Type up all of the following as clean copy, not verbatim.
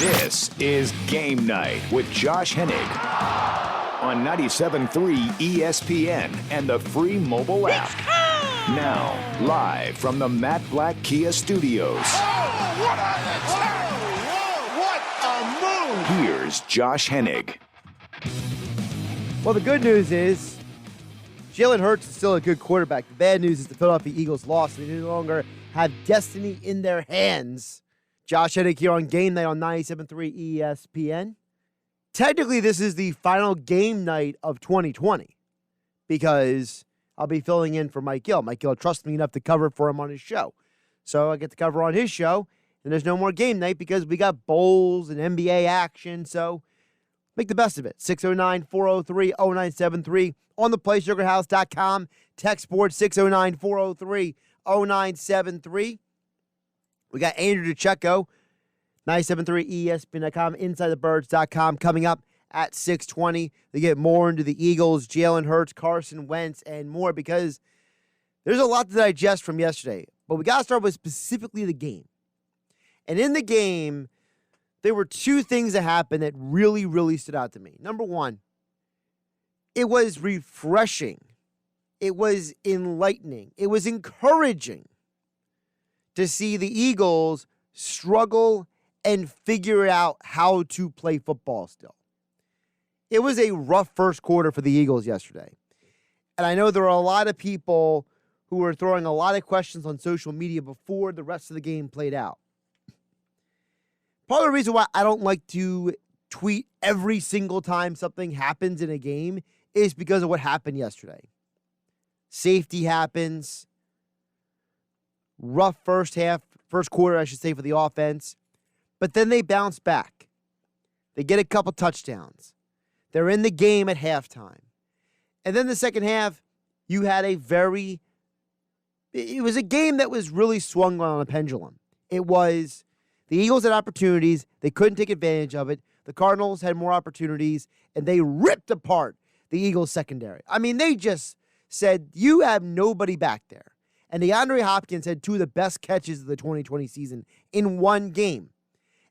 This is Game Night with Josh Hennig on 97.3 ESPN and the free mobile app. Now, live from the Matt Black Kia Studios. What a move! Here's Josh Hennig. Well, the good news is Jalen Hurts is still a good quarterback. The bad news is the Philadelphia Eagles lost. They no longer have destiny in their hands. Josh Hennig here on Game Night on 97.3 ESPN. Technically, this is the final game night of 2020 because I'll be filling in for Mike Gill. Mike Gill trusts me enough to cover for him on his show. So I get to cover on his show, and there's no more game night because we got bowls and NBA action. So make the best of it. 609-403-0973 on the PlaySugarHouse.com. Text board 609-403-0973. We got Andrew DiCecco, 97.3 ESPN.com, InsideTheBirds.com coming up at 6:20. They get more into the Eagles, Jalen Hurts, Carson Wentz, and more because there's a lot to digest from yesterday. But we got to start with specifically the game. And in the game, there were two things that happened that really, really stood out to me. Number one, it was refreshing. It was enlightening. It was encouraging to see the Eagles struggle and figure out how to play football still. It was a rough first quarter for the Eagles yesterday. And I know there are a lot of people who were throwing a lot of questions on social media before the rest of the game played out. Part of the reason why I don't like to tweet every single time something happens in a game is because of what happened yesterday. Safety happens. Rough first quarter, I should say, for the offense. But then they bounce back. They get a couple touchdowns. They're in the game at halftime. And then the second half, you had it was a game that was really swung on a pendulum. It was the Eagles had opportunities. They couldn't take advantage of it. The Cardinals had more opportunities, and they ripped apart the Eagles secondary. I mean, they just said, you have nobody back there. And DeAndre Hopkins had two of the best catches of the 2020 season in one game.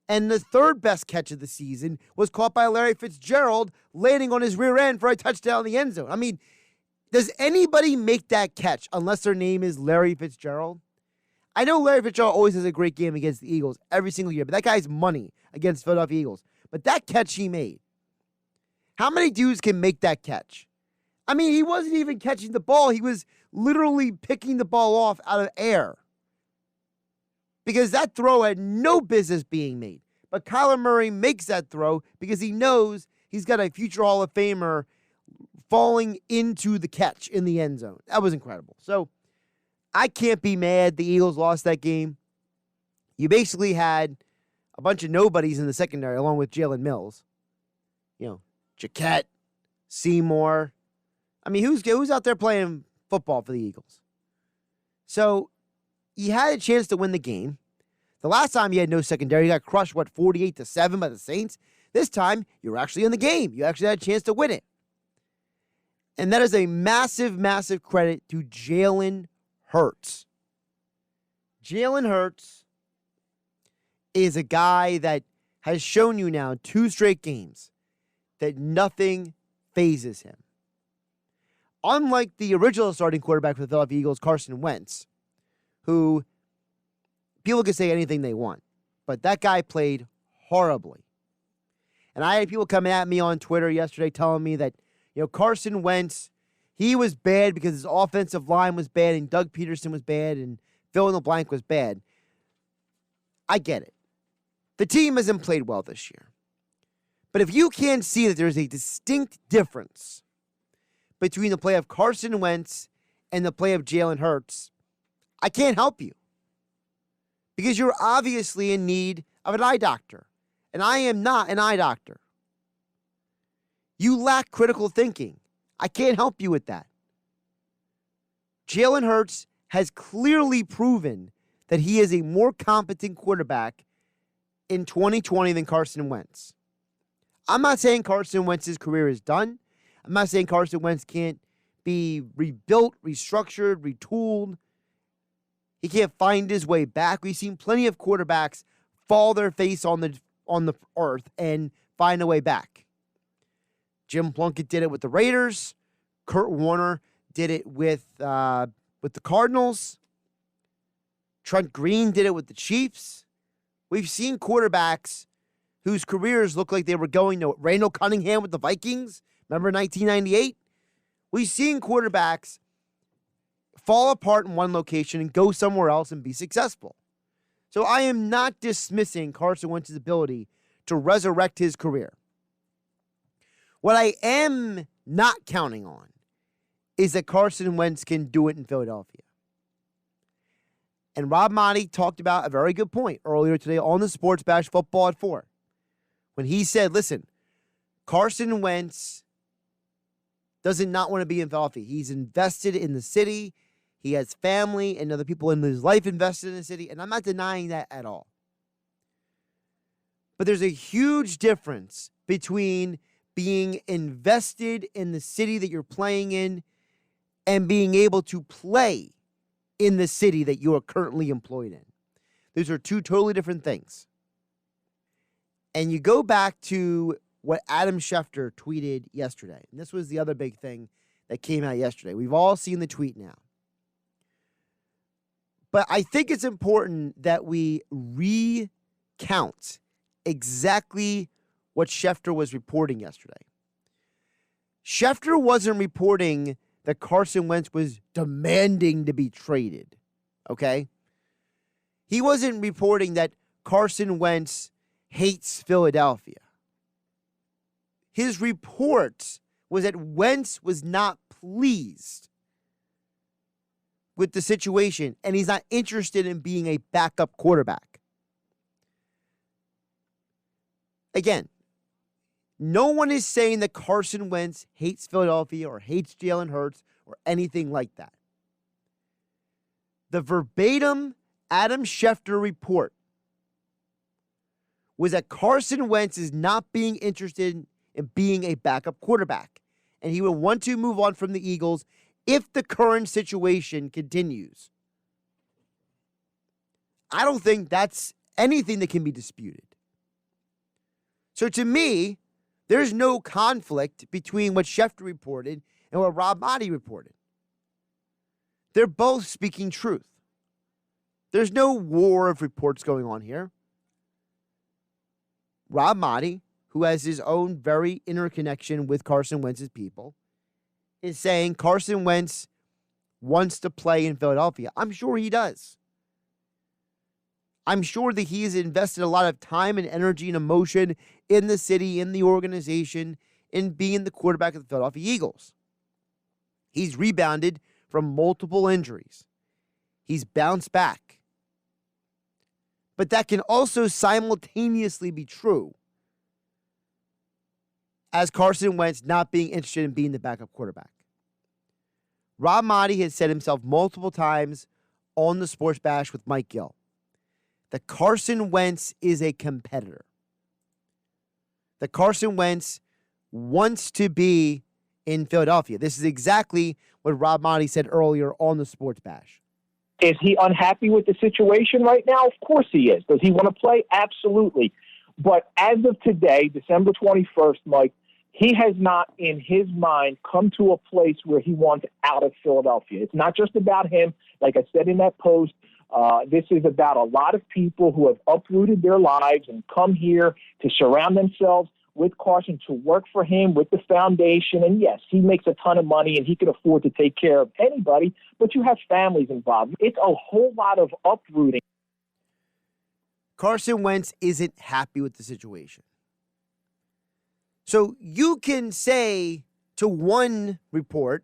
And the third best catch of the season was caught by Larry Fitzgerald landing on his rear end for a touchdown in the end zone. I mean, does anybody make that catch unless their name is Larry Fitzgerald? I know Larry Fitzgerald always has a great game against the Eagles every single year, but that guy's money against Philadelphia Eagles. But that catch he made, how many dudes can make that catch? I mean, he wasn't even catching the ball. He was literally picking the ball off out of air because that throw had no business being made. But Kyler Murray makes that throw because he knows he's got a future Hall of Famer falling into the catch in the end zone. That was incredible. So I can't be mad the Eagles lost that game. You basically had a bunch of nobodies in the secondary along with Jalen Mills. You know, Jaquette, Seymour. I mean, who's out there playing football for the Eagles? So you had a chance to win the game. The last time you had no secondary, you got crushed, 48-7 by the Saints. This time, you're actually in the game. You actually had a chance to win it. And that is a massive, massive credit to Jalen Hurts. Jalen Hurts is a guy that has shown you now 2 straight games that nothing phases him. Unlike the original starting quarterback for the Philadelphia Eagles, Carson Wentz, who people can say anything they want, but that guy played horribly. And I had people coming at me on Twitter yesterday telling me that, Carson Wentz, he was bad because his offensive line was bad and Doug Peterson was bad and fill in the blank was bad. I get it. The team hasn't played well this year. But if you can't see that there's a distinct difference between the play of Carson Wentz and the play of Jalen Hurts, I can't help you. Because you're obviously in need of an eye doctor. And I am not an eye doctor. You lack critical thinking. I can't help you with that. Jalen Hurts has clearly proven that he is a more competent quarterback in 2020 than Carson Wentz. I'm not saying Carson Wentz's career is done. I'm not saying Carson Wentz can't be rebuilt, restructured, retooled. He can't find his way back. We've seen plenty of quarterbacks fall their face on on the earth and find a way back. Jim Plunkett did it with the Raiders. Kurt Warner did it with the Cardinals. Trent Green did it with the Chiefs. We've seen quarterbacks whose careers look like they were going to Randall Cunningham with the Vikings. Remember 1998? We've seen quarterbacks fall apart in one location and go somewhere else and be successful. So I am not dismissing Carson Wentz's ability to resurrect his career. What I am not counting on is that Carson Wentz can do it in Philadelphia. And Rob Maaddi talked about a very good point earlier today on the Sports Bash Football at 4. When he said, listen, Carson Wentz does not want to be in Philadelphia. He's invested in the city. He has family and other people in his life invested in the city. And I'm not denying that at all. But there's a huge difference between being invested in the city that you're playing in and being able to play in the city that you are currently employed in. Those are two totally different things. And you go back to what Adam Schefter tweeted yesterday. And this was the other big thing that came out yesterday. We've all seen the tweet now. But I think it's important that we recount exactly what Schefter was reporting yesterday. Schefter wasn't reporting that Carson Wentz was demanding to be traded, okay? He wasn't reporting that Carson Wentz hates Philadelphia. His report was that Wentz was not pleased with the situation, and he's not interested in being a backup quarterback. Again, no one is saying that Carson Wentz hates Philadelphia or hates Jalen Hurts or anything like that. The verbatim Adam Schefter report was that Carson Wentz is not being interested in being a backup quarterback, and he would want to move on from the Eagles if the current situation continues. I don't think that's anything that can be disputed. So to me, there's no conflict between what Schefter reported and what Rob Maaddi reported. They're both speaking truth. There's no war of reports going on here. Rob Maaddi, who has his own very interconnection with Carson Wentz's people, is saying Carson Wentz wants to play in Philadelphia. I'm sure he does. I'm sure that he has invested a lot of time and energy and emotion in the city, in the organization, in being the quarterback of the Philadelphia Eagles. He's rebounded from multiple injuries. He's bounced back. But that can also simultaneously be true as Carson Wentz not being interested in being the backup quarterback. Rob Maaddi has said himself multiple times on the Sports Bash with Mike Gill that Carson Wentz is a competitor. That Carson Wentz wants to be in Philadelphia. This is exactly what Rob Maaddi said earlier on the Sports Bash. Is he unhappy with the situation right now? Of course he is. Does he want to play? Absolutely. But as of today, December 21st, Mike, he has not, in his mind, come to a place where he wants out of Philadelphia. It's not just about him. Like I said in that post, this is about a lot of people who have uprooted their lives and come here to surround themselves with Carson, to work for him with the foundation. And yes, he makes a ton of money and he can afford to take care of anybody, but you have families involved. It's a whole lot of uprooting. Carson Wentz isn't happy with the situation. So you can say to one report,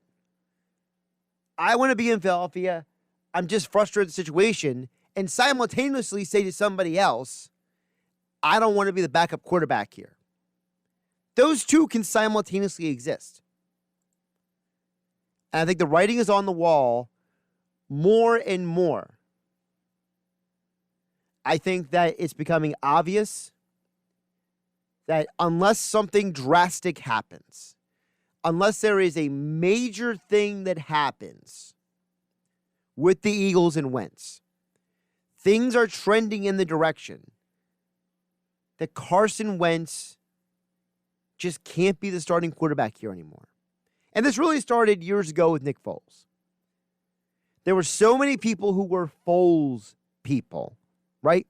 I want to be in Philadelphia, I'm just frustrated with the situation, and simultaneously say to somebody else, I don't want to be the backup quarterback here. Those two can simultaneously exist. And I think the writing is on the wall more and more. I think that it's becoming obvious that unless something drastic happens, unless there is a major thing that happens with the Eagles and Wentz, things are trending in the direction that Carson Wentz just can't be the starting quarterback here anymore. And this really started years ago with Nick Foles. There were so many people who were Foles people, right?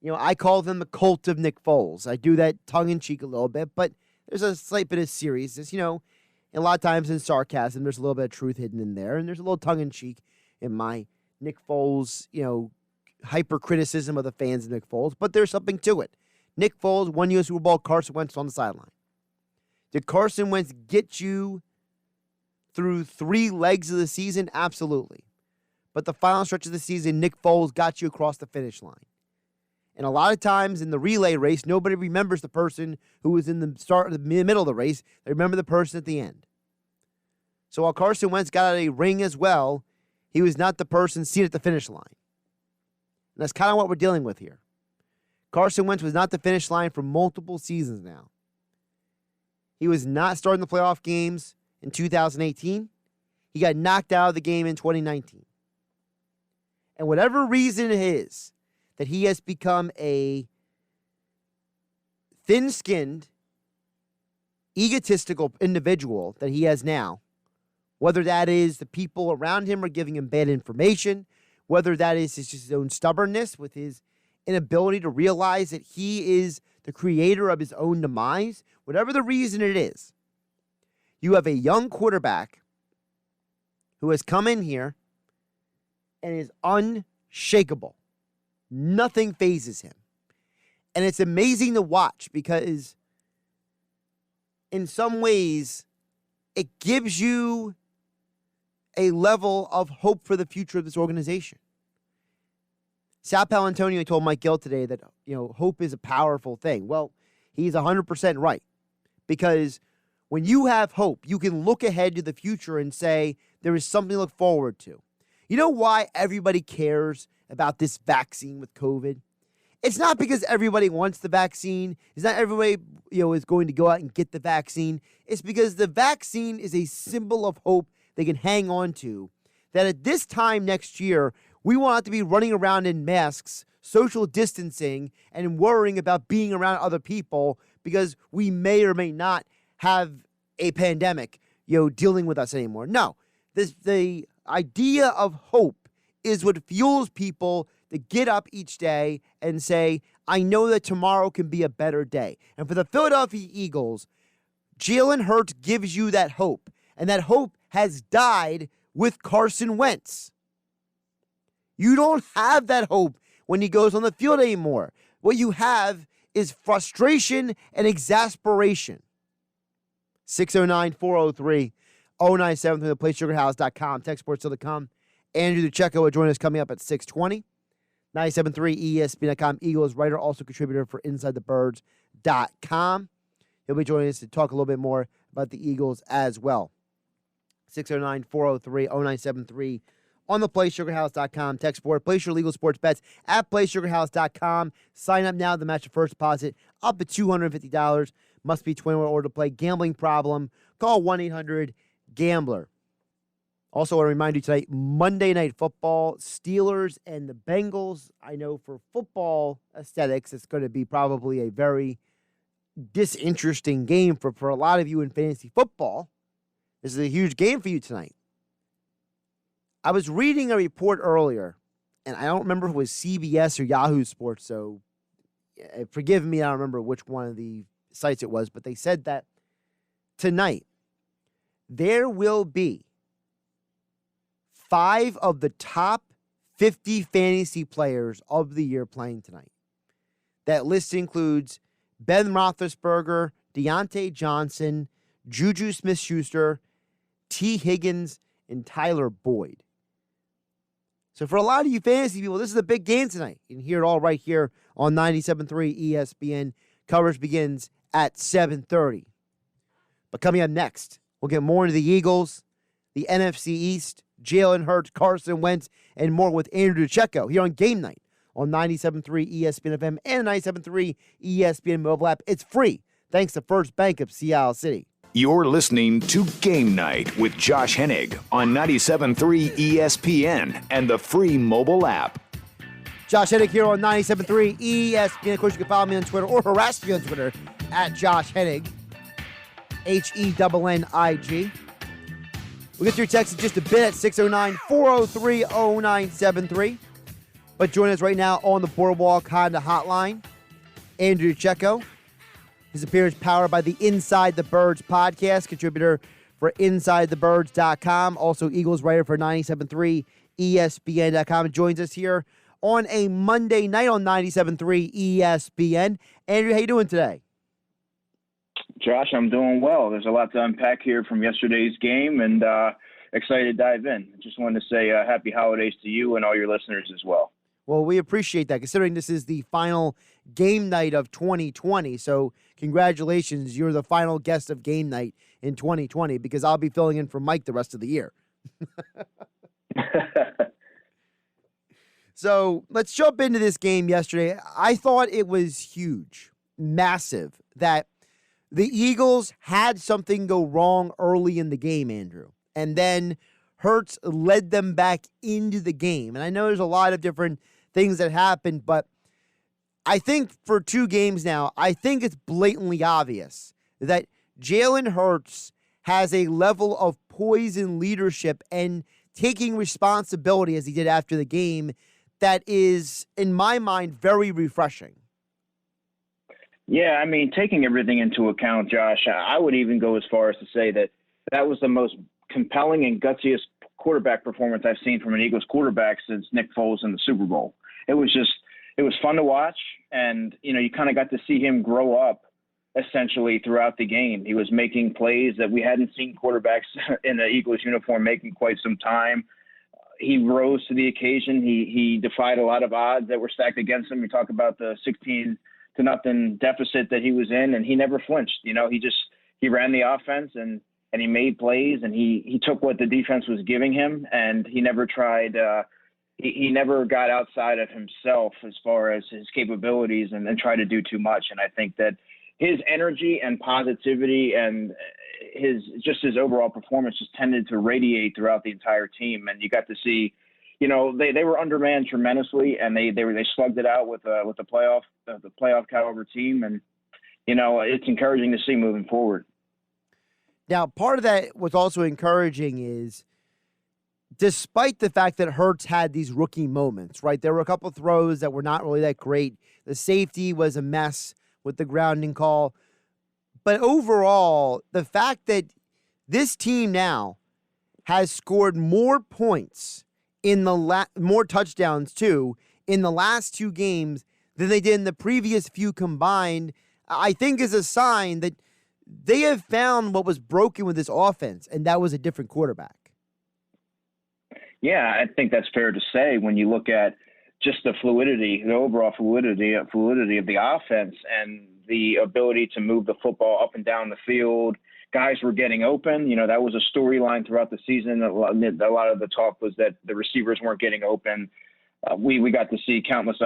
You know, I call them the cult of Nick Foles. I do that tongue-in-cheek a little bit, but there's a slight bit of seriousness, you know. And a lot of times in sarcasm, there's a little bit of truth hidden in there, and there's a little tongue-in-cheek in my Nick Foles, you know, hyper-criticism of the fans of Nick Foles, but there's something to it. Nick Foles won you a Super Bowl, Carson Wentz on the sideline. Did Carson Wentz get you through 3 legs of the season? Absolutely. But the final stretch of the season, Nick Foles got you across the finish line. And a lot of times in the relay race, nobody remembers the person who was in the start, the middle of the race. They remember the person at the end. So while Carson Wentz got a ring as well, he was not the person seen at the finish line. And that's kind of what we're dealing with here. Carson Wentz was not the finish line for multiple seasons now. He was not starting the playoff games in 2018. He got knocked out of the game in 2019. And whatever reason it is that he has become a thin-skinned, egotistical individual that he has now, whether that is the people around him are giving him bad information, whether that is his own stubbornness with his inability to realize that he is the creator of his own demise, whatever the reason it is, you have a young quarterback who has come in here and is unshakable. Nothing phases him. And it's amazing to watch because in some ways it gives you a level of hope for the future of this organization. Sal Paolantonio told Mike Gill today that, you know, hope is a powerful thing. Well, he's 100% right. Because when you have hope, you can look ahead to the future and say there is something to look forward to. You know why everybody cares about this vaccine with COVID? It's not because everybody wants the vaccine. It's not everybody, you know, is going to go out and get the vaccine. It's because the vaccine is a symbol of hope they can hang on to. That at this time next year, we won't have to be running around in masks, social distancing, and worrying about being around other people because we may or may not have a pandemic, you know, dealing with us anymore. No, the idea of hope is what fuels people to get up each day and say, I know that tomorrow can be a better day. And for the Philadelphia Eagles, Jalen Hurts gives you that hope. And that hope has died with Carson Wentz. You don't have that hope when he goes on the field anymore. What you have is frustration and exasperation. 609-403-0973, theplaysugarhouse.com. Tech Sports still to come. Andrew DiCecco will join us coming up at 620. 97.3 ESPN.com. Eagles writer, also contributor for InsideTheBirds.com. He'll be joining us to talk a little bit more about the Eagles as well. 609-403-0973 on the PlaySugarHouse.com. Tech Sport. Place your legal sports bets at PlaySugarHouse.com. Sign up now to match your first deposit up to $250. Must be 21 or older to play. Gambling problem? Call 1-800-GAMBLER. Also want to remind you tonight, Monday Night Football, Steelers and the Bengals. I know for football aesthetics, it's going to be probably a very disinteresting game for a lot of you in fantasy football. This is a huge game for you tonight. I was reading a report earlier, and I don't remember if it was CBS or Yahoo Sports, so forgive me, I don't remember which one of the sites it was, but they said that tonight there will be 5 of the top 50 fantasy players of the year playing tonight. That list includes Ben Roethlisberger, Deontay Johnson, Juju Smith-Schuster, T. Higgins, and Tyler Boyd. So for a lot of you fantasy people, this is a big game tonight. You can hear it all right here on 97.3 ESPN. Coverage begins at 7:30. But coming up next, we'll get more into the Eagles, the NFC East, Jalen Hurts, Carson Wentz, and more with Andrew DiCecco here on Game Night on 97.3 ESPN FM and 97.3 ESPN mobile app. It's free, thanks to First Bank of Seattle City. You're listening to Game Night with Josh Hennig on 97.3 ESPN and the free mobile app. Josh Hennig here on 97.3 ESPN. Of course, you can follow me on Twitter or harass me on Twitter at Josh Hennig, Hennig. We'll get to your text in just a bit at 609-403-0973. But join us right now on the Boardwalk Honda Hotline, Andrew DiCecco. His appearance powered by the Inside the Birds podcast, contributor for InsideTheBirds.com, also Eagles writer for 97.3 ESPN.com. Joins us here on a Monday night on 97.3 ESPN. Andrew, how you doing today? Josh, I'm doing well. There's a lot to unpack here from yesterday's game, and excited to dive in. Just wanted to say happy holidays to you and all your listeners as well. Well, we appreciate that, considering this is the final game night of 2020. So congratulations, you're the final guest of game night in 2020, because I'll be filling in for Mike the rest of the year. So let's jump into this game yesterday. I thought it was huge, massive, that the Eagles had something go wrong early in the game, Andrew. And then Hurts led them back into the game. And I know there's a lot of different things that happened, but I think for 2 games now, I think it's blatantly obvious that Jalen Hurts has a level of poise and leadership and taking responsibility, as he did after the game, that is, in my mind, very refreshing. Yeah, I mean, taking everything into account, Josh, I would even go as far as to say that that was the most compelling and gutsiest quarterback performance I've seen from an Eagles quarterback since Nick Foles in the Super Bowl. It was fun to watch, and, you kind of got to see him grow up essentially throughout the game. He was making plays that we hadn't seen quarterbacks in the Eagles uniform making quite some time. He rose to the occasion. He defied a lot of odds that were stacked against him. You talk about the 16-0 deficit that he was in, and he never flinched. He ran the offense and he made plays, and he took what the defense was giving him, and he never tried. He never got outside of himself as far as his capabilities and tried to do too much. And I think that his energy and positivity and his overall performance just tended to radiate throughout the entire team. And you got to see, they were undermanned tremendously, and they slugged it out with the playoff caliber team. And, it's encouraging to see moving forward. Now, part of that was also encouraging is, despite the fact that Hurts had these rookie moments, right? There were a couple throws that were not really that great. The safety was a mess with the grounding call. But overall, the fact that this team now has scored more points in the more touchdowns too in the last 2 games than they did in the previous few combined, I think is a sign that they have found what was broken with this offense, and that was a different quarterback. Yeah, I think that's fair to say when you look at just the overall fluidity of the offense and the ability to move the football up and down the field. Guys were getting open. That was a storyline throughout the season. A lot of the talk was that the receivers weren't getting open. We got to see countless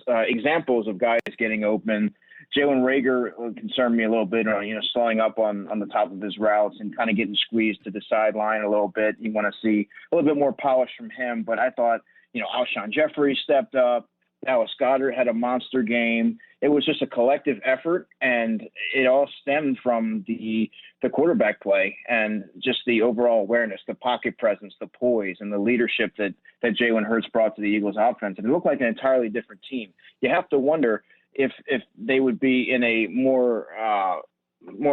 examples of guys getting open. Jalen Reagor concerned me a little bit, slowing up on the top of his routes and kind of getting squeezed to the sideline a little bit. You want to see a little bit more polish from him. But I thought, Alshon Jeffrey stepped up. Dallas Goedert had a monster game. It was just a collective effort, and it all stemmed from the quarterback play and just the overall awareness, the pocket presence, the poise, and the leadership that Jalen Hurts brought to the Eagles offense. And it looked like an entirely different team. You have to wonder if they would be in a more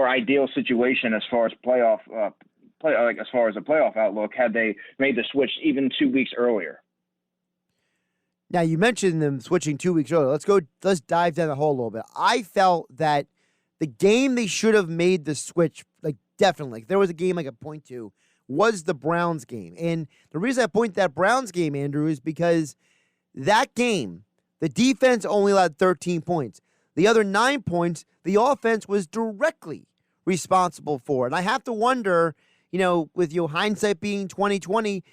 ideal situation as far as a playoff outlook had they made the switch even 2 weeks earlier. Now, you mentioned them switching 2 weeks earlier. Let's dive down the hole a little bit. I felt that the game they should have made the switch, definitely. If there was a game I could point to, was the Browns game. And the reason I point to that Browns game, Andrew, is because that game, the defense only allowed 13 points. The other 9 points, the offense was directly responsible for. And I have to wonder, with your hindsight being 2020,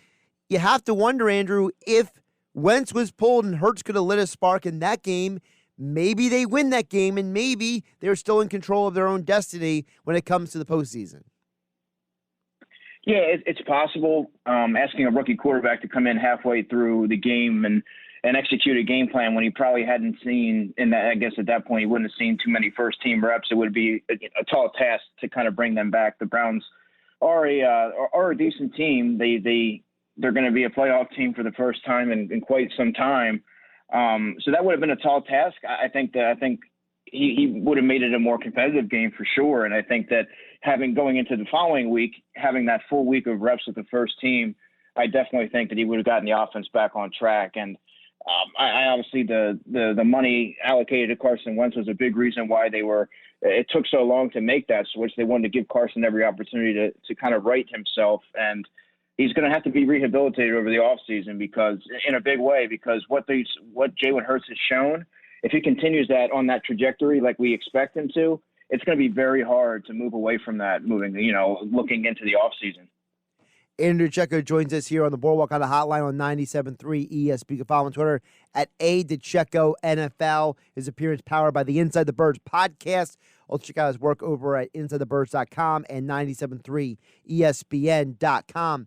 you have to wonder, Andrew, if Wentz was pulled and Hurts could have lit a spark in that game, maybe they win that game, and maybe they're still in control of their own destiny when it comes to the postseason. Yeah, it's possible. Asking a rookie quarterback to come in halfway through the game and and execute a game plan when he probably hadn't seen, and I guess at that point he wouldn't have seen too many first-team reps. It would be a tall task to kind of bring them back. The Browns are a decent team. They're going to be a playoff team for the first time in quite some time. So that would have been a tall task. I think he would have made it a more competitive game for sure. And I think that going into the following week, having that full week of reps with the first team, I definitely think that he would have gotten the offense back on track. And I obviously the money allocated to Carson Wentz was a big reason why it took so long to make that switch. They wanted to give Carson every opportunity to kind of right himself. And he's going to have to be rehabilitated over the offseason in a big way, because what Jalen Hurts has shown, if he continues on that trajectory like we expect him to, it's going to be very hard to move away from that, looking into the offseason. Andrew DiCecco joins us here on the Boardwalk on the hotline on 97.3 ESP. You can follow him on Twitter at DiCecco NFL. His appearance powered by the Inside the Birds podcast. Also check out his work over at InsideTheBirds.com and 97.3 ESPN.com.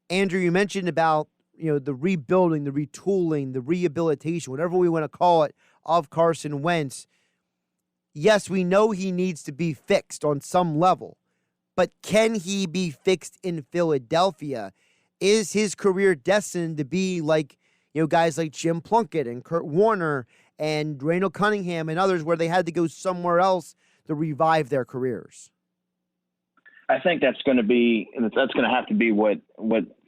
Andrew, you mentioned about the rebuilding, the retooling, the rehabilitation, whatever we want to call it, of Carson Wentz. Yes, we know he needs to be fixed on some level. But can he be fixed in Philadelphia? Is his career destined to be like, guys like Jim Plunkett and Kurt Warner and Randall Cunningham and others, where they had to go somewhere else to revive their careers? I think that's going to have to be what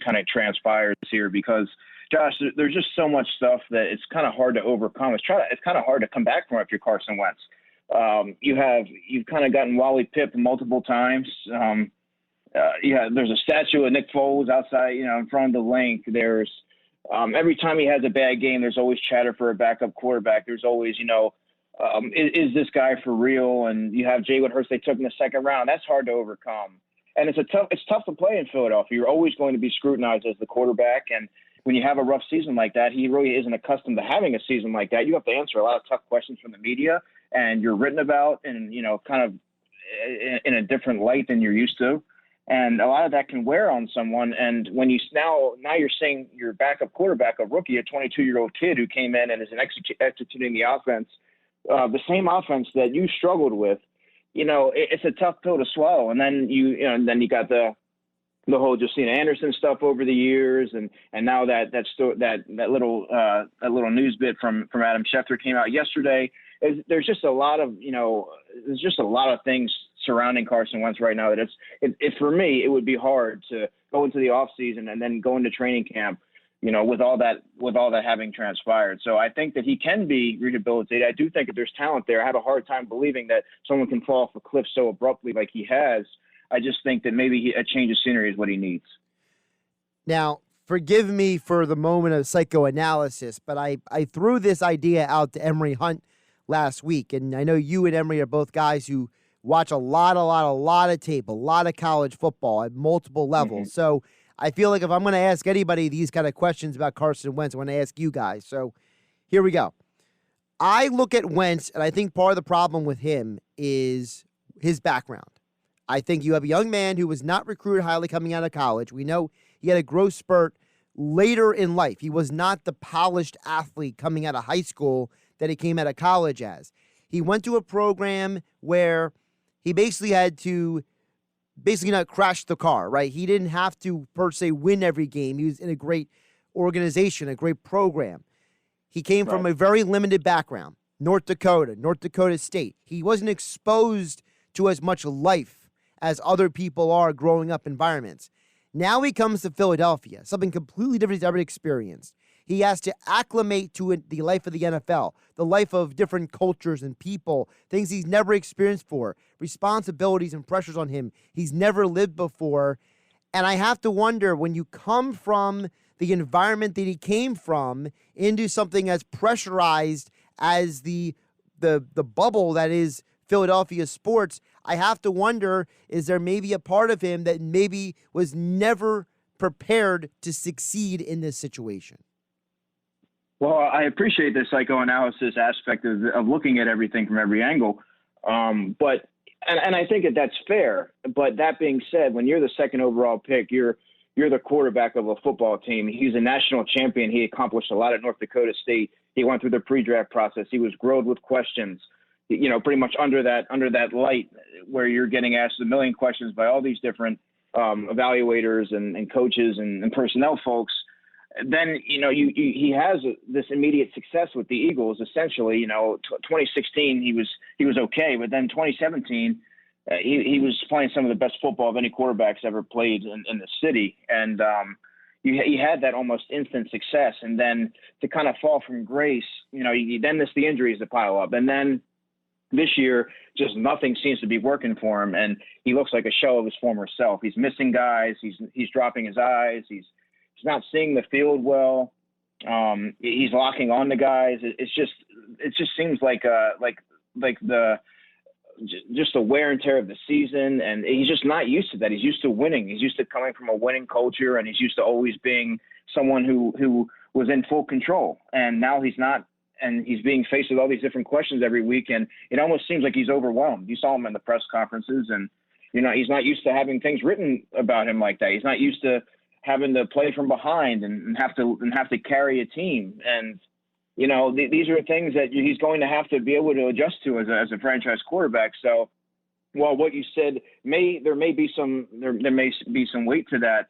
kind of transpires here, because Josh, there's just so much stuff that it's kind of hard to overcome. It's kind of hard to come back from if you're Carson Wentz. You've kind of gotten Wally pipped multiple times. There's a statue of Nick Foles outside, in front of the link. There's every time he has a bad game, there's always chatter for a backup quarterback. There's always, is this guy for real? And you have Jalen Hurts they took in the second round. That's hard to overcome. And it's tough to play in Philadelphia. You're always going to be scrutinized as the quarterback. And when you have a rough season like that, he really isn't accustomed to having a season like that. You have to answer a lot of tough questions from the media, and you're written about and, kind of in a different light than you're used to. And a lot of that can wear on someone. And when now you're seeing your backup quarterback, a rookie, a 22-year-old kid who came in and is executing the offense, the same offense that you struggled with, it's a tough pill to swallow. And then you got the whole Josina Anderson stuff over the years, and now that little news bit from Adam Schefter came out yesterday. There's just a lot of things surrounding Carson Wentz right now that for me it would be hard to go into the offseason and then go into training camp, with all that having transpired. So I think that he can be rehabilitated. I do think that there's talent there. I have a hard time believing that someone can fall off a cliff so abruptly like he has. I just think that maybe a change of scenery is what he needs. Now, forgive me for the moment of psychoanalysis, but I threw this idea out to Emery Hunt last week, and I know you and Emery are both guys who watch a lot of tape, a lot of college football at multiple levels. Mm-hmm. So I feel like if I'm going to ask anybody these kind of questions about Carson Wentz, I want to ask you guys. So here we go. I look at Wentz, and I think part of the problem with him is his background. I think you have a young man who was not recruited highly coming out of college. We know he had a growth spurt later in life. He was not the polished athlete coming out of high school that he came out of college as. He went to a program where he basically had to not crash the car, right? He didn't have to, per se, win every game. He was in a great organization, a great program. He came from a very limited background, North Dakota State. He wasn't exposed to as much life as other people are growing up environments. Now he comes to Philadelphia, something completely different he's ever experienced. He has to acclimate to the life of the NFL, the life of different cultures and people, things he's never experienced before, responsibilities and pressures on him he's never lived before. And I have to wonder, when you come from the environment that he came from into something as pressurized as the bubble that is Philadelphia sports, I have to wonder, is there maybe a part of him that maybe was never prepared to succeed in this situation? Well, I appreciate the psychoanalysis aspect of looking at everything from every angle. But I think that's fair. But that being said, when you're the second overall pick, you're you're the quarterback of a football team. He's a national champion. He accomplished a lot at North Dakota State. He went through the pre-draft process. He was grilled with questions, pretty much under that light where you're getting asked a million questions by all these different evaluators and coaches and personnel folks. Then, he has this immediate success with the Eagles. Essentially, 2016, he was okay. But then 2017, he was playing some of the best football of any quarterbacks ever played in the city. And he had that almost instant success. And then to kind of fall from grace, then there's the injuries that pile up. And then this year, just nothing seems to be working for him. And he looks like a shell of his former self. He's missing guys. He's dropping his eyes. He's not seeing the field well. He's locking on to guys. It just seems like the wear and tear of the season, and he's just not used to that. He's used to winning. He's used to coming from a winning culture, and he's used to always being someone who was in full control. And now he's not, and he's being faced with all these different questions every week, and it almost seems like he's overwhelmed. You saw him in the press conferences, and he's not used to having things written about him like that. He's not used to having to play from behind and have to carry a team. And these are things that he's going to have to be able to adjust to as a franchise quarterback. So, while what you said there may be some weight to that,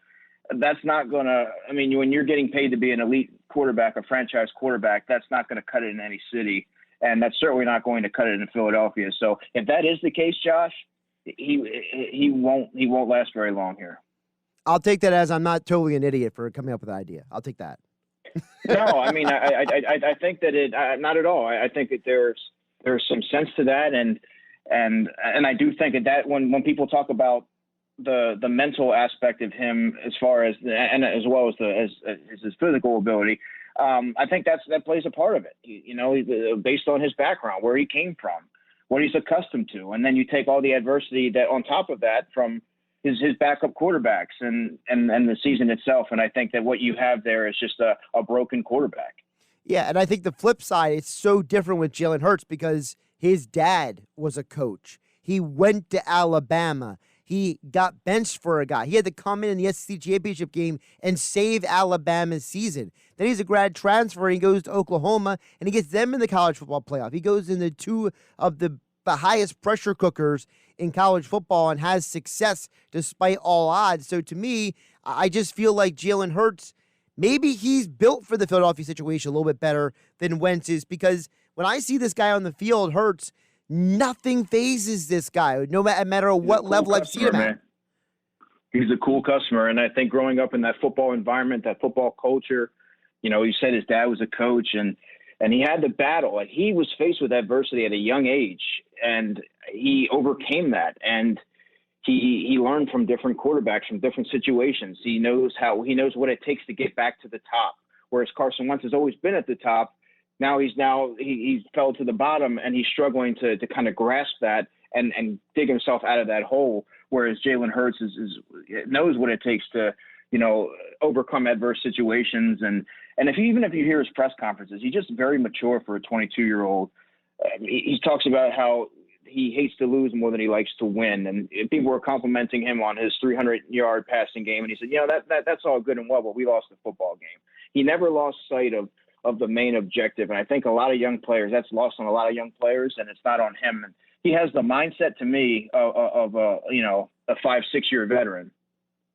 that's not going to. I mean, when you're getting paid to be an elite quarterback, a franchise quarterback, that's not going to cut it in any city, and that's certainly not going to cut it in Philadelphia. So, if that is the case, Josh, he won't last very long here. I'll take that as I'm not totally an idiot for coming up with the idea. I'll take that. No, I mean, I think that not at all. I think that there's some sense to that, and I do think that when people talk about the mental aspect of him, as far as and as well as his physical ability, I think that plays a part of it. Based on his background, where he came from, what he's accustomed to, and then you take all the adversity that on top of that from his backup quarterbacks and the season itself. And I think that what you have there is just a broken quarterback. Yeah, and I think the flip side, it's so different with Jalen Hurts because his dad was a coach. He went to Alabama. He got benched for a guy. He had to come in the SEC championship game and save Alabama's season. Then he's a grad transfer. And he goes to Oklahoma, and he gets them in the college football playoff. He goes into two of the highest pressure cookers in college football and has success despite all odds. So to me, I just feel like Jalen Hurts, maybe he's built for the Philadelphia situation a little bit better than Wentz is, because when I see this guy on the field, Hurts, nothing phases this guy, no matter what level I've seen him at. He's a cool customer, and I think growing up in that football environment, that football culture, you said his dad was a coach, and he had to battle. Like, he was faced with adversity at a young age, and he overcame that. And he learned from different quarterbacks, from different situations. He knows what it takes to get back to the top. Whereas Carson Wentz has always been at the top. Now he fell to the bottom, and he's struggling to kind of grasp that and dig himself out of that hole. Whereas Jalen Hurts knows what it takes to overcome adverse situations. And even if you hear his press conferences, he's just very mature for a 22-year-old. He talks about how he hates to lose more than he likes to win. And people were complimenting him on his 300-yard passing game. And he said, that's all good and well, but we lost the football game. He never lost sight of the main objective. And I think a lot of young players, that's lost on a lot of young players, and it's not on him. And he has the mindset, to me, of a 5-6 year veteran.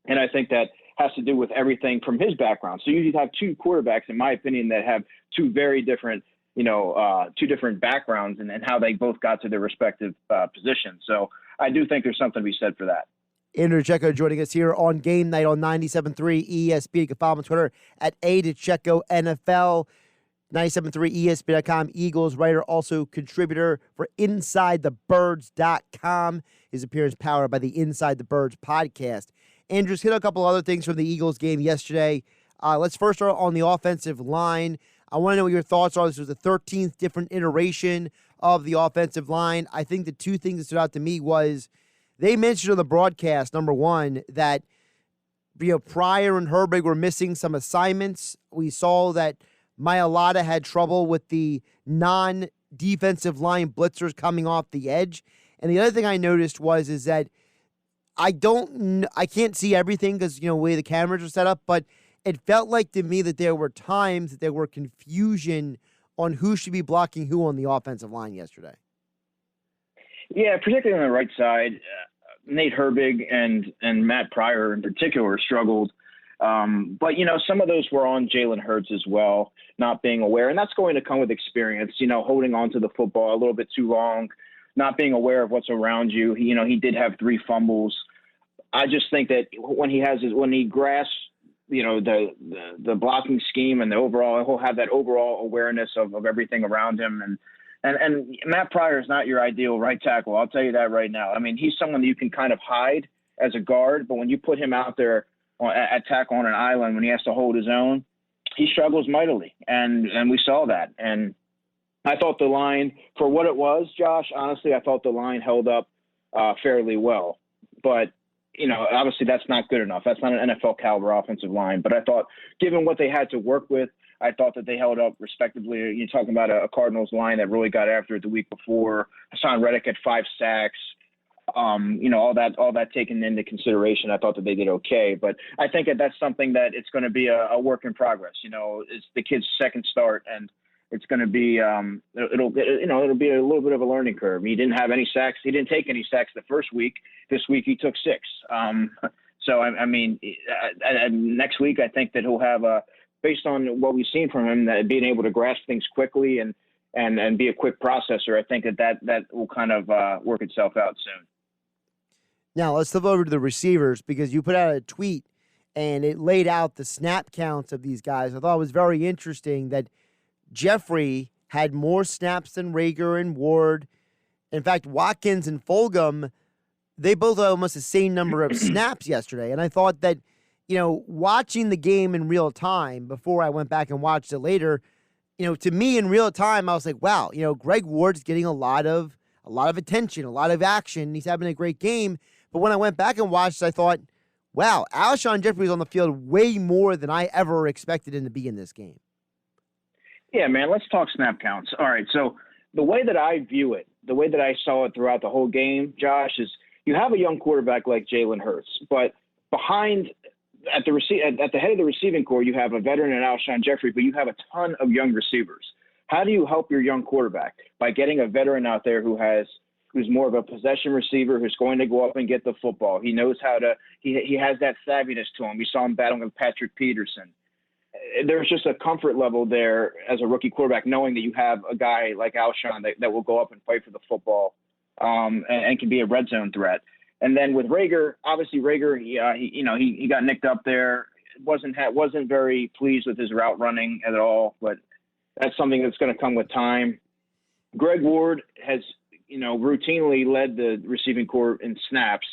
And I think that has to do with everything from his background. So you have two quarterbacks, in my opinion, that have two very different, two different backgrounds and how they both got to their respective positions. So I do think there's something to be said for that. Andrew DiCecco joining us here on Game Night on 97.3 ESPN. You can follow him on Twitter at DiCecco NFL. 97.3 ESPN.com, Eagles writer, also contributor for InsideTheBirds.com. His appearance powered by the Inside the Birds podcast. Andrew's hit a couple other things from the Eagles game yesterday. Let's first start on the offensive line. I want to know what your thoughts are. This was the 13th different iteration of the offensive line. I think the two things that stood out to me was they mentioned on the broadcast, number one, that Pryor and Herbig were missing some assignments. We saw that Mailata had trouble with the non-defensive line blitzers coming off the edge. And the other thing I noticed is that I can't see everything because, the way the cameras are set up, but it felt like to me that there were times that there were confusion on who should be blocking who on the offensive line yesterday. Yeah, particularly on the right side, Nate Herbig and Matt Pryor in particular struggled. But, some of those were on Jalen Hurts as well, not being aware. And that's going to come with experience, holding on to the football a little bit too long, not being aware of what's around you. He did have 3 fumbles. I just think that when he grasps, the blocking scheme and the overall, he'll have that overall awareness of everything around him. And Matt Pryor is not your ideal right tackle. I'll tell you that right now. I mean, he's someone that you can kind of hide as a guard, but when you put him out there at tackle on an island, when he has to hold his own, he struggles mightily. And we saw that. And I thought the line, for what it was, Josh, honestly, I thought the line held up fairly well. But, obviously that's not good enough. That's not an NFL caliber offensive line. But I thought, given what they had to work with, I thought that they held up respectably. You're talking about a Cardinals line that really got after it the week before. Hassan Reddick had 5 sacks. All that taken into consideration, I thought that they did okay. But I think that's something that it's going to be a work in progress. It's the kid's second start, and it's going to be it'll be a little bit of a learning curve. He didn't have any sacks. He didn't take any sacks the first week. This week he took 6. So I mean, next week I think that he'll have based on what we've seen from him, that being able to grasp things quickly and be a quick processor. I think that will kind of work itself out soon. Now, let's flip over to the receivers because you put out a tweet and it laid out the snap counts of these guys. I thought it was very interesting that Jeffrey had more snaps than Rager and Ward. In fact, Watkins and Fulgham, they both had almost the same number of snaps yesterday. And I thought that, watching the game in real time before I went back and watched it later, to me in real time, I was like, wow, Greg Ward's getting a lot of attention, a lot of action. He's having a great game. But when I went back and watched, I thought, wow, Alshon Jeffrey was on the field way more than I ever expected him to be in this game. Yeah, man, let's talk snap counts. All right, so the way that I view it, the way that I saw it throughout the whole game, Josh, is you have a young quarterback like Jalen Hurts, but behind at the head of the receiving core, you have a veteran in Alshon Jeffrey, but you have a ton of young receivers. How do you help your young quarterback? By getting a veteran out there who's more of a possession receiver, who's going to go up and get the football. He knows how to he has that savviness to him. We saw him battling with Patrick Peterson. There's just a comfort level there as a rookie quarterback, knowing that you have a guy like Alshon that will go up and fight for the football and can be a red zone threat. And then with Rager, obviously Rager, he got nicked up there. Wasn't very pleased with his route running at all, but that's something that's going to come with time. Greg Ward has, routinely led the receiving corps in snaps,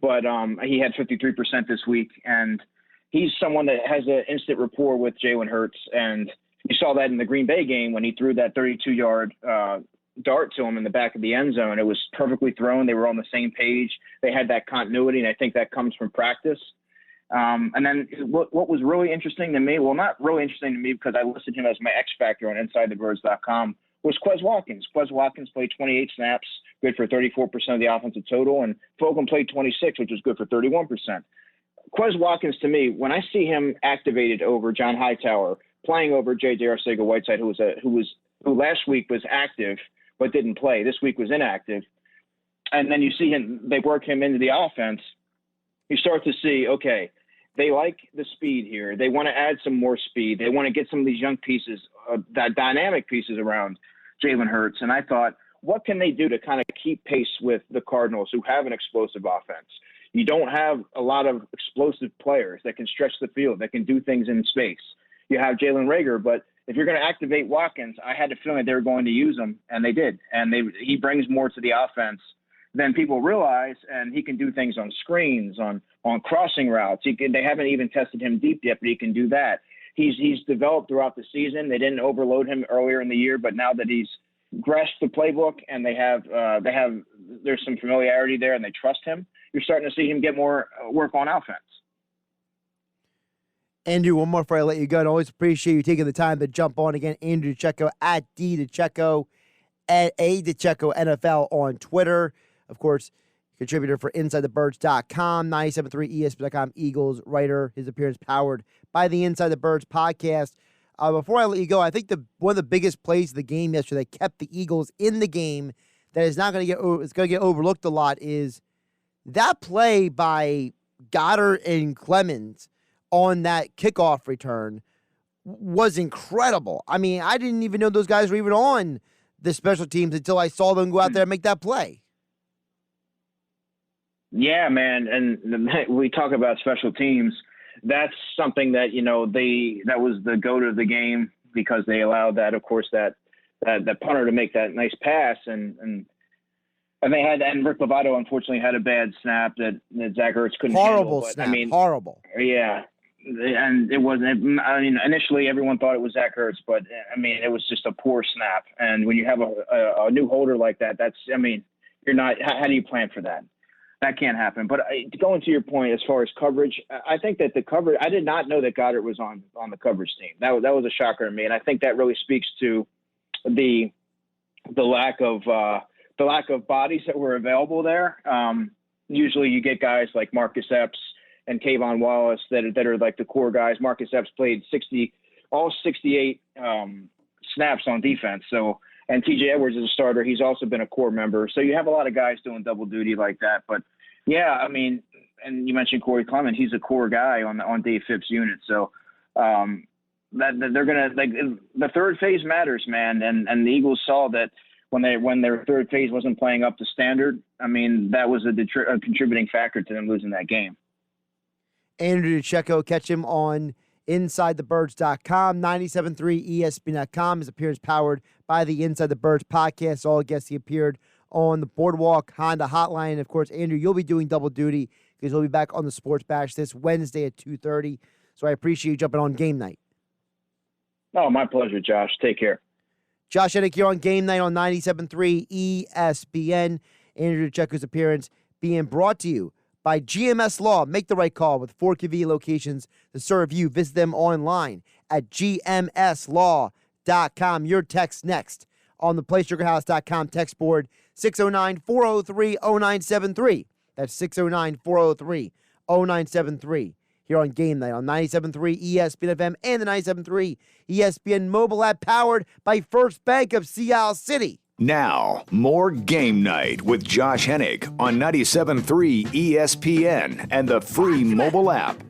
but he had 53% this week, and he's someone that has an instant rapport with Jalen Hurts, and you saw that in the Green Bay game when he threw that 32-yard dart to him in the back of the end zone. It was perfectly thrown. They were on the same page. They had that continuity, and I think that comes from practice. And then what was really interesting to me, well, not really interesting to me because I listed him as my X factor on InsideTheBirds.com, was Quez Watkins. Quez Watkins played 28 snaps, good for 34% of the offensive total, and Fulgham played 26, which was good for 31%. Quez Watkins, to me, when I see him activated over John Hightower, playing over J.J. Arcega-Whiteside, who last week was active but didn't play. This week was inactive. And then you see him, they work him into the offense. You start to see, okay, they like the speed here. They want to add some more speed. They want to get some of these young pieces, that dynamic pieces around Jalen Hurts. And I thought, what can they do to kind of keep pace with the Cardinals, who have an explosive offense? You don't have a lot of explosive players that can stretch the field, that can do things in space. You have Jalen Rager, but if you're going to activate Watkins, I had a feeling that they were going to use him, and they did. And he brings more to the offense than people realize, and he can do things on screens, on crossing routes. They haven't even tested him deep yet, but he can do that. He's developed throughout the season. They didn't overload him earlier in the year, but now that he's grasped the playbook and there's some familiarity there and they trust him, you're starting to see him get more work on offense. Andrew, one more before I let you go. I always appreciate you taking the time to jump on again. Andrew DiCecco at DiCecco, at A DiCecco NFL on Twitter. Of course, you contributor for InsideTheBirds.com, 97.3 ESPN.com, Eagles writer. His appearance powered by the Inside the Birds podcast. Before I let you go, I think one of the biggest plays of the game yesterday that kept the Eagles in the game that is not going to get overlooked a lot is that play by Goddard and Clemens on that kickoff return was incredible. I mean, I didn't even know those guys were even on the special teams until I saw them go out there and make that play. Yeah, man. And we talk about special teams. That's something that, that was the goat of the game because they allowed that, of course, that punter to make that nice pass. And Rick Lovato unfortunately had a bad snap that Zach Ertz couldn't Horrible handle. snap. Horrible. Yeah. And it wasn't, initially everyone thought it was Zach Ertz, but it was just a poor snap. And when you have a new holder like that, you're not, how do you plan for that? That can't happen. But going to your point, as far as coverage, I think that the coverage, I did not know that Goddard was on the coverage team. That was a shocker to me. And I think that really speaks to the lack of bodies that were available there. Usually you get guys like Marcus Epps and Kayvon Wallace that are like the core guys. Marcus Epps played all 68 snaps on defense. And TJ Edwards is a starter. He's also been a core member. So you have a lot of guys doing double duty like that. But yeah, and you mentioned Corey Clement. He's a core guy on Dave Phipps' unit. So that they're gonna the third phase matters, man. And the Eagles saw that when their third phase wasn't playing up to standard. That was a contributing factor to them losing that game. Andrew DiCecco, catch him on InsideTheBirds.com, 97.3 ESPN.com. His appearance powered by the Inside the Birds podcast. All guests he appeared on the Boardwalk Honda Hotline. And, of course, Andrew, you'll be doing double duty because we'll be back on the Sports Bash this Wednesday at 2:30. So I appreciate you jumping on Game Night. Oh, my pleasure, Josh. Take care. Josh Hennig here on Game Night on 97.3 ESPN. Andrew DiCecco's appearance being brought to you by GMS Law. Make the right call with 4 convenient locations to serve you. Visit them online at gmslaw.com. Your text next on the PlaySugarHouse.com text board, 609-403-0973. That's 609-403-0973. Here on Game Night on 97.3 ESPN FM and the 97.3 ESPN mobile app powered by First Bank of Sea Isle City. Now, more Game Night with Josh Hennig on 97.3 ESPN and the free mobile app.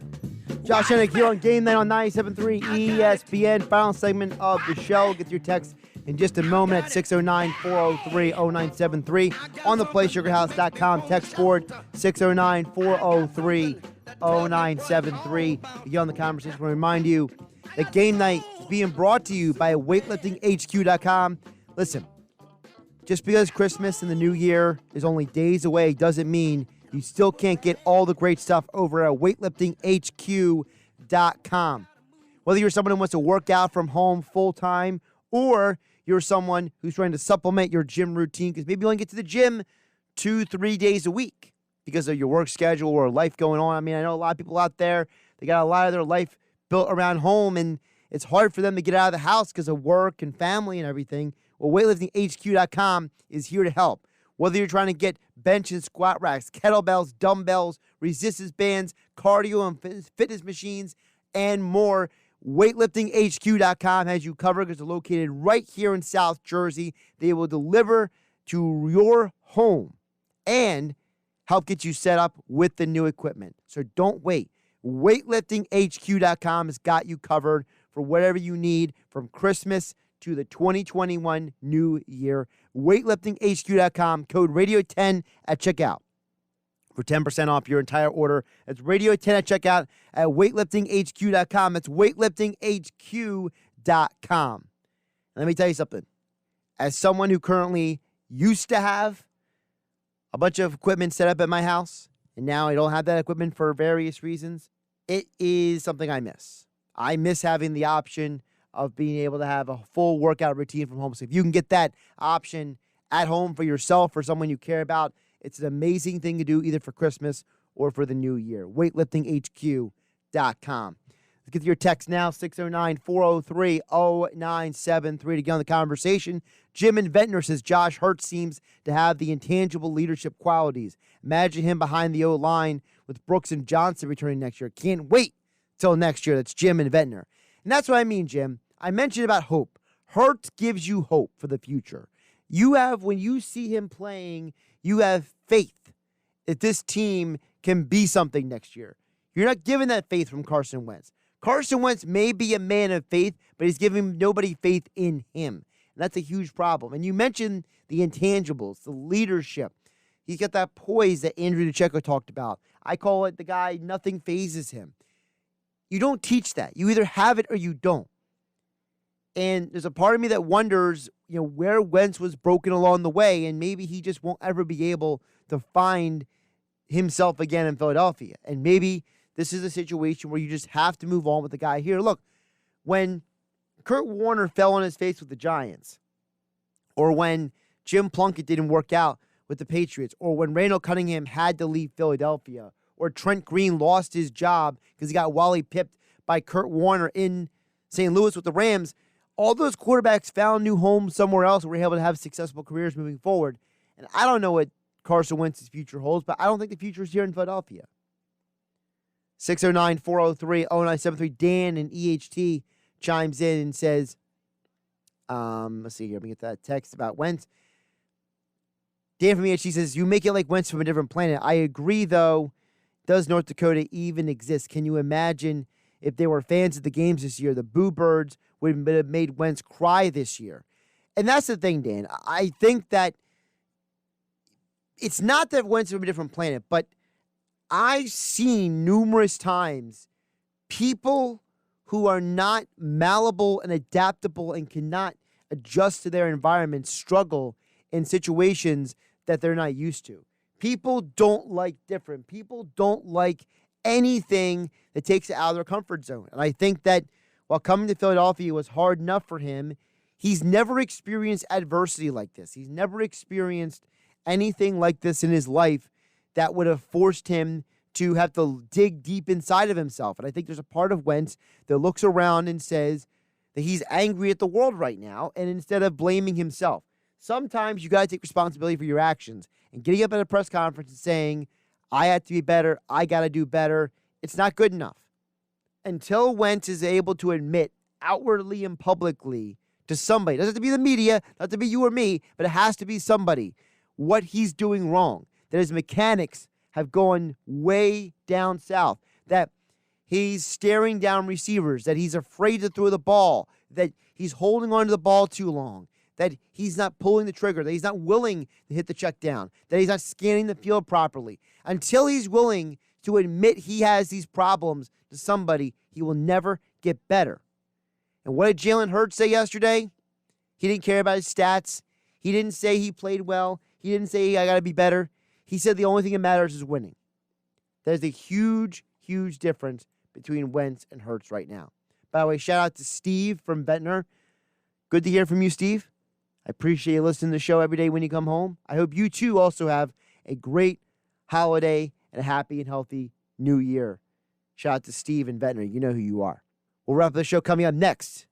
Josh Hennig here on Game Night on 97.3 ESPN. Final segment of the show. Get your text in just a moment at 609-403-0973 on the PlaySugarHouse.com text board, 609-403-0973. To get on the conversation, I want to remind you that Game Night is being brought to you by weightliftinghq.com. Listen, just because Christmas and the New Year is only days away doesn't mean you still can't get all the great stuff over at weightliftinghq.com. Whether you're someone who wants to work out from home full-time or you're someone who's trying to supplement your gym routine because maybe you only get to the gym 2-3 days a week because of your work schedule or life going on. I know a lot of people out there, they got a lot of their life built around home, and it's hard for them to get out of the house because of work and family and everything. Well, weightliftinghq.com is here to help. Whether you're trying to get bench and squat racks, kettlebells, dumbbells, resistance bands, cardio and fitness machines, and more, weightliftinghq.com has you covered because they're located right here in South Jersey. They will deliver to your home and help get you set up with the new equipment. So don't wait. weightliftinghq.com has got you covered for whatever you need from Christmas to the 2021 new year. weightliftinghq.com, code radio10 at checkout for 10% off your entire order. That's radio10 at checkout at weightliftinghq.com. That's weightliftinghq.com. Let me tell you something. As someone who currently used to have a bunch of equipment set up at my house, and now I don't have that equipment for various reasons, it is something I miss. I miss having the option of being able to have a full workout routine from home. So if you can get that option at home for yourself or someone you care about, it's an amazing thing to do either for Christmas or for the new year. weightliftinghq.com. Get to your text now, 609-403-0973 to get on the conversation. Jim in Ventnor says Josh Hurts seems to have the intangible leadership qualities. Imagine him behind the O-line with Brooks and Johnson returning next year. Can't wait till next year. That's Jim in Ventnor. And that's what I mean, Jim. I mentioned about hope. Hurts gives you hope for the future. When you see him playing, you have faith that this team can be something next year. You're not given that faith from Carson Wentz. Carson Wentz may be a man of faith, but he's giving nobody faith in him. And that's a huge problem. And you mentioned the intangibles, the leadership. He's got that poise that Andrew DiCecco talked about. I call it the guy, nothing phases him. You don't teach that. You either have it or you don't. And there's a part of me that wonders, where Wentz was broken along the way, and maybe he just won't ever be able to find himself again in Philadelphia. And maybe this is a situation where you just have to move on with the guy here. Look, when Kurt Warner fell on his face with the Giants, or when Jim Plunkett didn't work out with the Patriots, or when Randall Cunningham had to leave Philadelphia, or Trent Green lost his job because he got Wally pipped by Kurt Warner in St. Louis with the Rams, all those quarterbacks found new homes somewhere else and were able to have successful careers moving forward. And I don't know what Carson Wentz's future holds, but I don't think the future is here in Philadelphia. 609-403-0973. Dan in EHT chimes in and says, let's see here. Let me get that text about Wentz. Dan from EHT says, you make it like Wentz from a different planet. I agree, though. Does North Dakota even exist? Can you imagine if they were fans of the games this year? The Boo Birds would have made Wentz cry this year. And that's the thing, Dan. I think that it's not that Wentz is from a different planet, but I've seen numerous times people who are not malleable and adaptable and cannot adjust to their environment struggle in situations that they're not used to. People don't like different. People don't like anything that takes it out of their comfort zone. And I think that while coming to Philadelphia was hard enough for him, he's never experienced adversity like this. He's never experienced anything like this in his life that would have forced him to have to dig deep inside of himself. And I think there's a part of Wentz that looks around and says that he's angry at the world right now, and instead of blaming himself. Sometimes you got to take responsibility for your actions. And getting up at a press conference and saying, I have to be better, I got to do better, it's not good enough. Until Wentz is able to admit outwardly and publicly to somebody, it doesn't have to be the media, not have to be you or me, but it has to be somebody, what he's doing wrong, that his mechanics have gone way down south, that he's staring down receivers, that he's afraid to throw the ball, that he's holding on to the ball too long, that he's not pulling the trigger, that he's not willing to hit the check down, that he's not scanning the field properly. Until he's willing to admit he has these problems to somebody, he will never get better. And what did Jalen Hurts say yesterday? He didn't care about his stats. He didn't say he played well. He didn't say, I got to be better. He said the only thing that matters is winning. There's a huge, huge difference between Wentz and Hurts right now. By the way, shout out to Steve from Ventnor. Good to hear from you, Steve. I appreciate you listening to the show every day when you come home. I hope you, too, also have a great holiday and a happy and healthy new year. Shout out to Steve and Ventnor. You know who you are. We'll wrap up the show coming up next.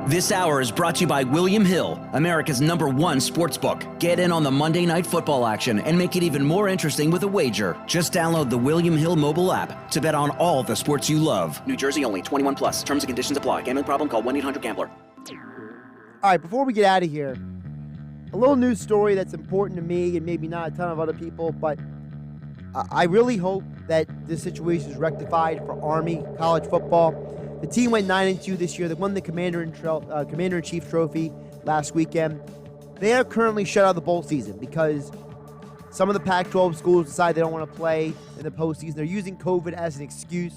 This hour is brought to you by William Hill, America's #1 sportsbook. Get in on the Monday Night Football action and make it even more interesting with a wager. Just download the William Hill mobile app to bet on all the sports you love. New Jersey only, 21 plus. Terms and conditions apply. Gambling problem? Call 1-800-GAMBLER. All right, before we get out of here, a little news story that's important to me and maybe not a ton of other people, but I really hope that this situation is rectified for Army college football. The team went 9-2 this year. They won the Commander-in-Chief trophy last weekend. They are currently shut out of the bowl season because some of the Pac-12 schools decide they don't want to play in the postseason. They're using COVID as an excuse.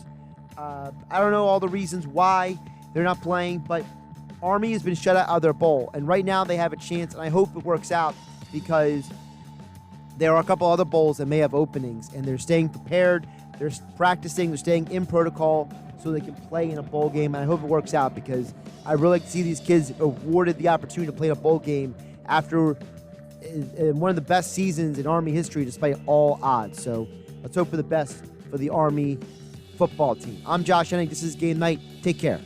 I don't know all the reasons why they're not playing, but Army has been shut out of their bowl, and right now they have a chance, and I hope it works out because there are a couple other bowls that may have openings, and they're staying prepared, they're practicing, they're staying in protocol so they can play in a bowl game, and I hope it works out because I really like to see these kids awarded the opportunity to play in a bowl game after one of the best seasons in Army history despite all odds. So let's hope for the best for the Army football team. I'm Josh Hennig. This is Game Night. Take care.